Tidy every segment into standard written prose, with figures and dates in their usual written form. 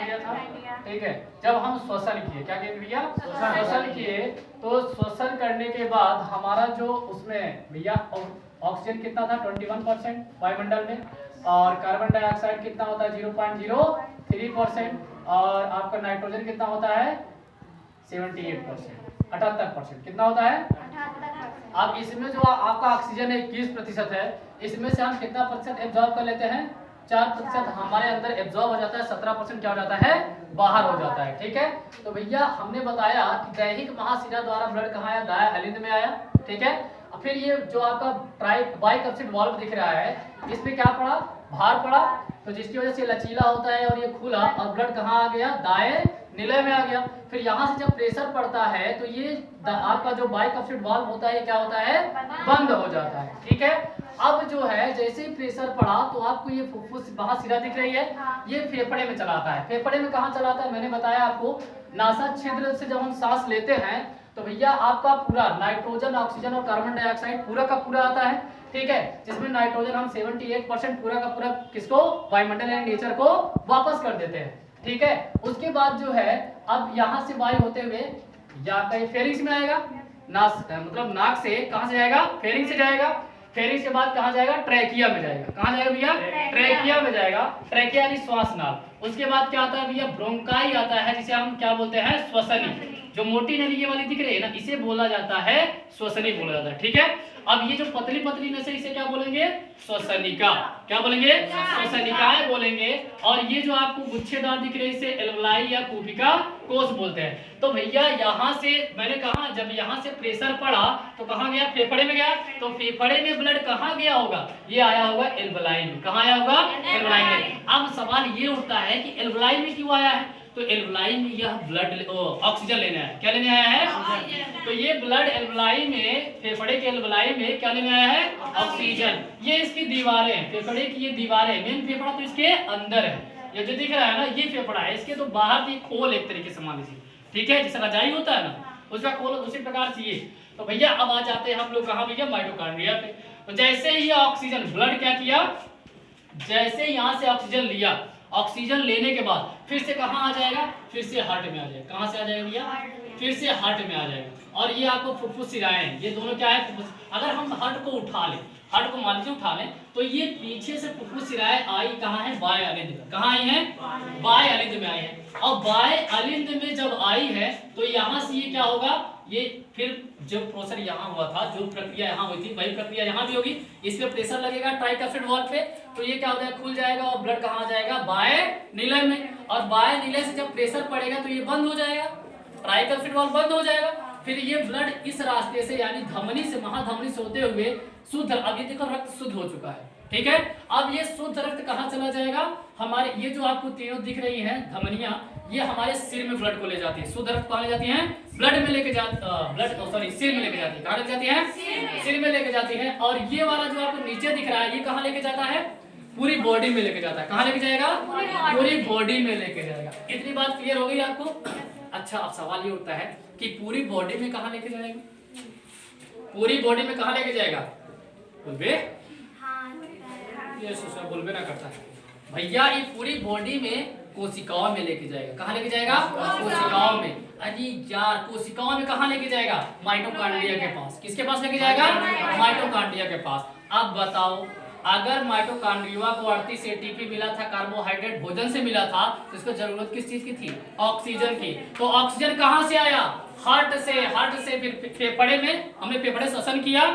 दिया था, ठीक है। जब हम श्वसन किए, क्या किए भैया, श्वसन किए, तो श्वसन करने के बाद हमारा जो उसमें भैया ऑक्सीजन कितना था 21% वायुमंडल में, और कार्बन डाइऑक्साइड कितना होता है 0.03%, और आपका नाइट्रोजन कितना होता है 78%, 78%। कितना होता है 78%। अब इसमें जो आपका ऑक्सीजन है 21% है, इसमें से हम कितना प्रतिशत एब्जॉर्ब कर लेते हैं 4% हमारे अंदर एब्जॉर्ब हो जाता है, 17% क्या हो जाता है बाहर हो जाता है, ठीक है। तो भैया हमने बताया कि दैहिक महाशिरा द्वारा ब्लड कहाँ आया, दाया अलिंद में आया, ठीक है। फिर ये जो आपका बाइकप्सिड वाल्व दिख रहा है, इस पे क्या पड़ा, भार पड़ा, तो जिसकी वजह से लचीला होता है और ये खुला और ब्लड कहाँ आ गया, दाएं निलय में आ गया। फिर यहाँ से जब प्रेशर पड़ता है तो ये आपका जो बाइकप्सिड वाल्व होता है क्या होता है, बंद हो जाता है, ठीक है। अब जो है जैसे ही प्रेशर पड़ा तो आपको ये फुफ्फुस महाशिरा दिख रही है, ये फेफड़े में चलाता है। फेफड़े में कहाँ चलाता है, मैंने बताया आपको, नासा छिद्र से जब हम सांस लेते हैं तो भैया आपका पूरा नाइट्रोजन, ऑक्सीजन और कार्बन डाइऑक्साइड पूरा का पूरा आता है, ठीक है। जिसमें नाइट्रोजन हम 78% पूरा का पूरा किसको, वायुमंडल यानी नेचर को वापस कर देते हैं, ठीक है। उसके बाद जो है अब यहाँ से वायु होते हुए या कहीं फेरिंग्स में आएगा, मतलब नाक से कहाँ से जाएगा, फेरिंग से जाएगा, फेरिंग के बाद कहाँ जाएगा, ट्रैकिया में जाएगा। कहाँ जाएगा भैया, ट्रैकिया में जाएगा, ट्रैकिया यानी श्वास नाल। उसके बाद क्या आता है भैया, ब्रोंकाई आता है, जिसे हम क्या बोलते हैं, श्वसनी। जो मोटी नली ये वाली दिख रही है ना, इसे बोला जाता है श्वसनी बोला जाता है, ठीक है। अब ये जो पतली पतली नसें, इसे क्या बोलेंगे, श्वसनिका। क्या बोलेंगे, श्वसनिकाएं बोलेंगे। और ये जो आपको गुच्छेदार दिख रहे हैं, इसे एल्वलाई या कूपिका कोष बोलते हैं। तो भैया यहाँ से मैंने कहा, जब यहाँ से प्रेशर पड़ा तो कहाँ गया, फेफड़े में गया, तो फेफड़े में ब्लड कहाँ गया होगा, ये आया होगा एल्वलाई में। कहाँ आया होगा, एल्वलाई में। अब सवाल ये उठता है कि एल्वलाई में क्यों आया है, तो एल्वलाई में यह ब्लड ऑक्सीजन लेने आया। क्या लेने आया है, तो ये ब्लड एल्वलाई में, फेफड़े के एल्वलाई में क्या लेने आया है, ऑक्सीजन। ये इसकी दीवारें, फेफड़े की ये दीवारें, मेन फेफड़ा तो इसके अंदर है, ये जो दिख रहा है ना ये फेफड़ा है, इसके तो बाहर भी खोल एक तरीके से मान लीजिए, ठीक है, जैसे रजाई होता है ना उसका खोल, उसी प्रकार से ये। तो भैया अब आ जाते हैं हम लोग कहाँ भैया, माइटोकॉन्ड्रिया पे। तो जैसे ही ऑक्सीजन ब्लड क्या किया, जैसे यहाँ से ऑक्सीजन लिया, ऑक्सीजन लेने के बाद फिर से कहाँ आ जाएगा, फिर से हार्ट में आ जाएगा। कहाँ से आ जाएगा भैया, फिर से हार्ट में आ जाएगा। और ये आपको फुफ्फुस शिराएं, ये दोनों क्या है, फुफ्फुस। अगर हम हार्ट को उठा लें, हार्ट को मान लीजिए उठा लें, तो ये पीछे से फुफ्फुस शिराएं आई कहाँ है, बाएं अलिंद में। कहाँ आई है, बाएं अलिंद में आई है। और बाएं अलिंद में जब आई है तो यहाँ से ये क्या होगा, ये फिर जो प्रेशर यहाँ हुआ था, जो प्रक्रिया यहाँ हुई थी, वही प्रक्रिया यहाँ भी होगी। इस पे प्रेशर लगेगा ट्राइकॉप्सिड वाल्व पे, तो ये क्या होता है, खुल जाएगा और ब्लड कहाँ आ जाएगा, बाएं निलय में। और बाएं निलय से जब प्रेशर पड़ेगा तो ये बंद हो जाएगा, ट्राइकॉप्सिड वाल्व बंद हो जाएगा। फिर ये ब्लड इस रास्ते से यानी धमनी से, महाधमनी से होते हुए शुद्ध, अब ये देखो रक्त शुद्ध हो चुका है, ठीक है। अब ये शुद्ध रक्त कहाँ चला जाएगा, हमारे ये जो आपको तीनों दिख रही हैं धमनियां, ये हमारे सिर में ब्लड को ले जाती है। शुद्ध रक्त कहाँ ले जाती हैं, ब्लड में लेके जाती, सिर में लेके जाती है। कहाँ लेके जाती है, सिर में लेके जाती है। और ये वाला जो आपको नीचे दिख रहा है, ये कहाँ लेके जाता है, पूरी बॉडी में लेके जाता है। कहाँ लेके जाएगा, पूरी बॉडी में लेके जाएगा। इतनी बात क्लियर हो गई आपको। अच्छा, अब सवाल ये उठता है कि पूरी बॉडी में कहाँ लेके जाएगा, पूरी बॉडी में कहाँ लेके जाएगा, बोलबे, ये सोचा बोलबे ना करता है भैया, ये पूरी बॉडी में कोशिकाओं में लेके जाएगा। कहाँ लेके जाएगा, कोशिकाओं में। अरे यार, कोशिकाओं में कहाँ लेके जाएगा, माइटोकॉन्ड्रिया के पास। किसके पास लेके जाएगा, माइटोकॉन्ड्रिया के पास। अब बताओ, अगर माइटोकॉन्ड्रिया को 38 एटीपी मिला था, कार्बोहाइड्रेट भोजन से मिला था, तो इसको जरूरत किस चीज की थी, ऑक्सीजन की। तो ऑक्सीजन कहाँ से आया, हार्ट से। हार्ट से फिर फेफड़े में, हमने फेफड़े श्वसन किया,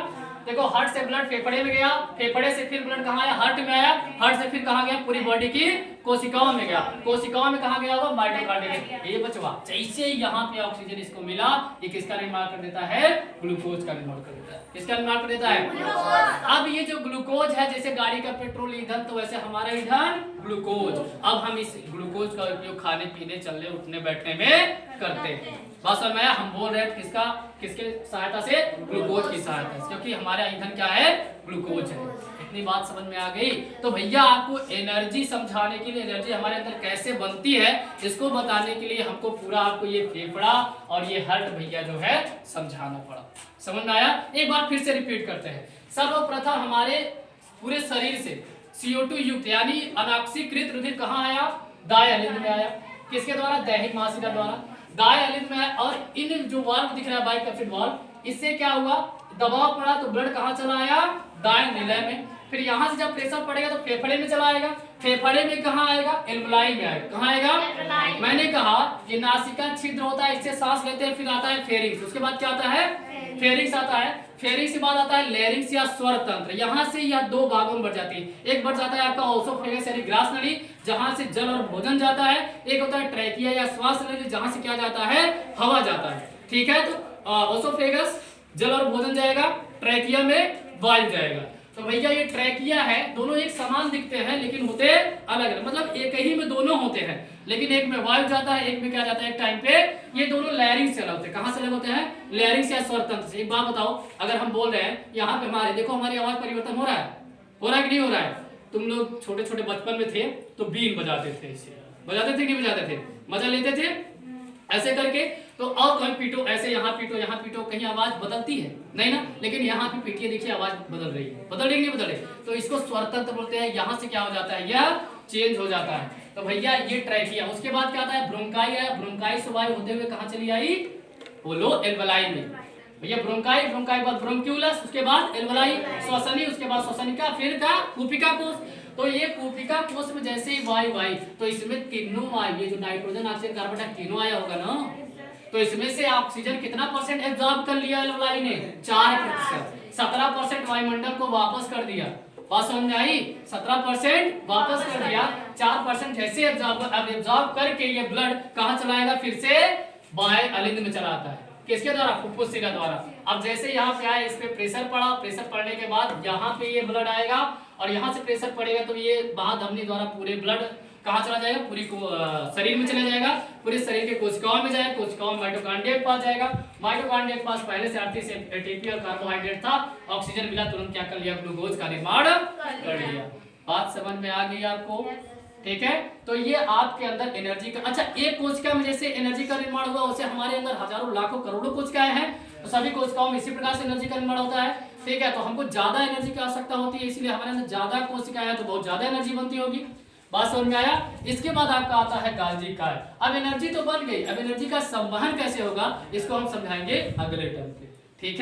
देखो हार्ट से ब्लड फेफड़े में गया, फेफड़े से फिर ब्लड कहाँ आया, हार्ट में आया, हार्ट से फिर कहाँ गया, पूरी बॉडी की कोशिकाओं में गया, कोशिकाओं में कहाँ गया होगा, माइटोकॉन्ड्रिया। ये बचवा जैसे यहाँ पे ऑक्सीजन इसको मिला, ये किसका निर्माण कर देता है, ग्लूकोज का निर्माण कर देता है। किसका निर्माण कर देता है, अब ये जो ग्लूकोज है, जैसे गाड़ी का पेट्रोल ईंधन, तो वैसे हमारा ईंधन ग्लूकोज। अब हम इस ग्लूकोज का उपयोग खाने पीने, चलने उठने बैठने में करते हैं। बात समझ में आया, हम बोल रहे हैं किसका, किसके सहायता से, ग्लूकोज की सहायता से, क्योंकि हमारा ईंधन क्या है, ग्लूकोज है। इतनी बात समझ में आ गई। तो भैया आपको एनर्जी समझाने के लिए, एनर्जी हमारे अंदर कैसे बनती है इसको बताने के लिए हमको पूरा आपको ये फेफड़ा और ये हार्ट भैया जो है समझाना पड़ा। समझ में आया, एक बार फिर से रिपीट करते हैं। सर्वप्रथम हमारे पूरे शरीर से CO2 युक्त यानी अनाक्सीकृत रुधिर कहाँ आया, दाएं अलिंद में आया। किसके द्वारा? दैहिक महाशिरा द्वारा। गाय अलिंद में है और इन जो वाल्व दिख रहा है बाइकप्सिड वाल्व, इससे क्या हुआ? दबाव पड़ा तो ब्लड कहाँ चला आया? दाएं निलय में। फिर यहाँ से जब प्रेशर पड़ेगा तो फेफड़े में चला आएगा। फेफड़े में कहाँ आएगा? एल्वलाई में आएगा। कहाँ आएगा? मैंने कहा कि नासिका छिद्र होता है, इससे सांस लेते हैं, फिर आता है फेरिंग्स, उसके बाद क्या आता है? फेरिंग्स आता है। फेरिंग्स के बाद आता है लैरिंग्स या स्वर तंत्र। यहाँ से यह दो भागों में बढ़ जाती है। एक बढ़ जाता है आपका ओसोफेगस यानी ग्रास नली, जहाँ से जल और भोजन जाता है। एक होता है ट्रैकिया या श्वास नली, जहाँ से क्या जाता है? हवा जाता है। ठीक है, तो ओसोफेगस जल और भोजन जाएगा, ट्रैकिया में वायु जाएगा। तो भैया ये ट्रैकिया है, दोनों एक समान दिखते हैं लेकिन होते अलग अलग, मतलब एक ही में दोनों होते हैं, लेकिन एक में वायु जाता है, एक में क्या जाता है? एक टाइम पे ये दोनों लैरिंग्स से अलग होते हैं। कहाँ से अलग होते हैं? लैरिंग्स या स्वर तंत्र से। एक बात बताओ, अगर हम बोल रहे हैं यहाँ पे हमारे, देखो हमारी आवाज परिवर्तन हो रहा है कि नहीं हो रहा है? तुम लोग छोटे छोटे बचपन में थे तो बीन बजाते थे, इससे बजाते थे, नहीं बजाते थे? मजा लेते थे ऐसे करके। तो और कहीं पीटो, ऐसे यहाँ पीटो, यहाँ पीटो, कहीं आवाज बदलती है नहीं ना? लेकिन यहाँ पे पीटिए, देखिए आवाज बदल रही है, बदल रही नहीं बदल रही? तो इसको स्वर तंत्र बोलते हैं। यहाँ से क्या हो जाता है? यह चेंज हो जाता है। तो भैया ये ट्रैकिया। उसके बाद क्या आता है? ब्रोंकाई है। ब्रोंकाई से वायु होते हुए कहाँ चली आई? बोलो, एल्वलाई में। भैया ब्रोंकाई, ब्रोंकाई बाद ब्रोंक्यूलस, उसके बाद एल्वलाई, श्वसनी, उसके बाद श्वसनिका, फिर का कूपिका कोश। तो ये कूपिका कोश में जैसे ही वायु आई तो इसमें तीनों वायु, ये जो नाइट्रोजन ऑक्सीजन कार्बन डाइऑक्साइड तीनों आया होगा ना, तो इसमें से ऑक्सीजन कितना परसेंट एब्जॉर्ब कर लिया एल्वलाई ने? 4%। 17% वायुमंडल को वापस कर दिया। बात समझ में आई? 17% वापस कर दिया, 4% जैसे एब्जॉर्ब करके ये ब्लड कहाँ चलाएगा? फिर से बाएं अलिंद में चला आता है। किसके द्वारा? फुफ्फुस शिरा द्वारा। अब जैसे यहाँ पे आया, इस पे प्रेशर पड़ा, प्रेशर पड़ने के बाद यहाँ पे ये ब्लड आएगा और यहाँ से प्रेशर पड़ेगा तो ये बाह्य द्वारा पूरे ब्लड कहाँ चला जाएगा? पूरी शरीर में चला जाएगा, पूरे शरीर के कोशिकाओं में जाएगा, कोशिकाओं में माइटोकॉन्ड्रिया के पास जाएगा। माइटोकॉन्ड्रिया के पास पहले से एटीपी और कार्बोहाइड्रेट था, ऑक्सीजन मिला, तुरंत क्या कर लिया? ग्लूकोज का निर्माण कर लिया। बात समझ में आ गई आपको? ठीक है, तो ये आपके अंदर एनर्जी का, अच्छा एक कोशिका में जैसे एनर्जी का निर्माण हुआ, उसे हमारे अंदर हजारों लाखों करोड़ों कोशिकाएं हैं, तो सभी कोशिकाओं में इसी प्रकार से एनर्जी का निर्माण होता है। ठीक है, तो हमको ज्यादा एनर्जी की आवश्यकता होती है, इसलिए हमारे अंदर ज्यादा कोशिकाएं हैं तो बहुत ज्यादा एनर्जी बनती होगी। बात समझ में आया? इसके बाद आपका आता है गाल्जी काय। अब एनर्जी तो बन गई, अब एनर्जी का संवहन कैसे होगा इसको हम समझाएंगे अगले टर्म पे। ठीक है।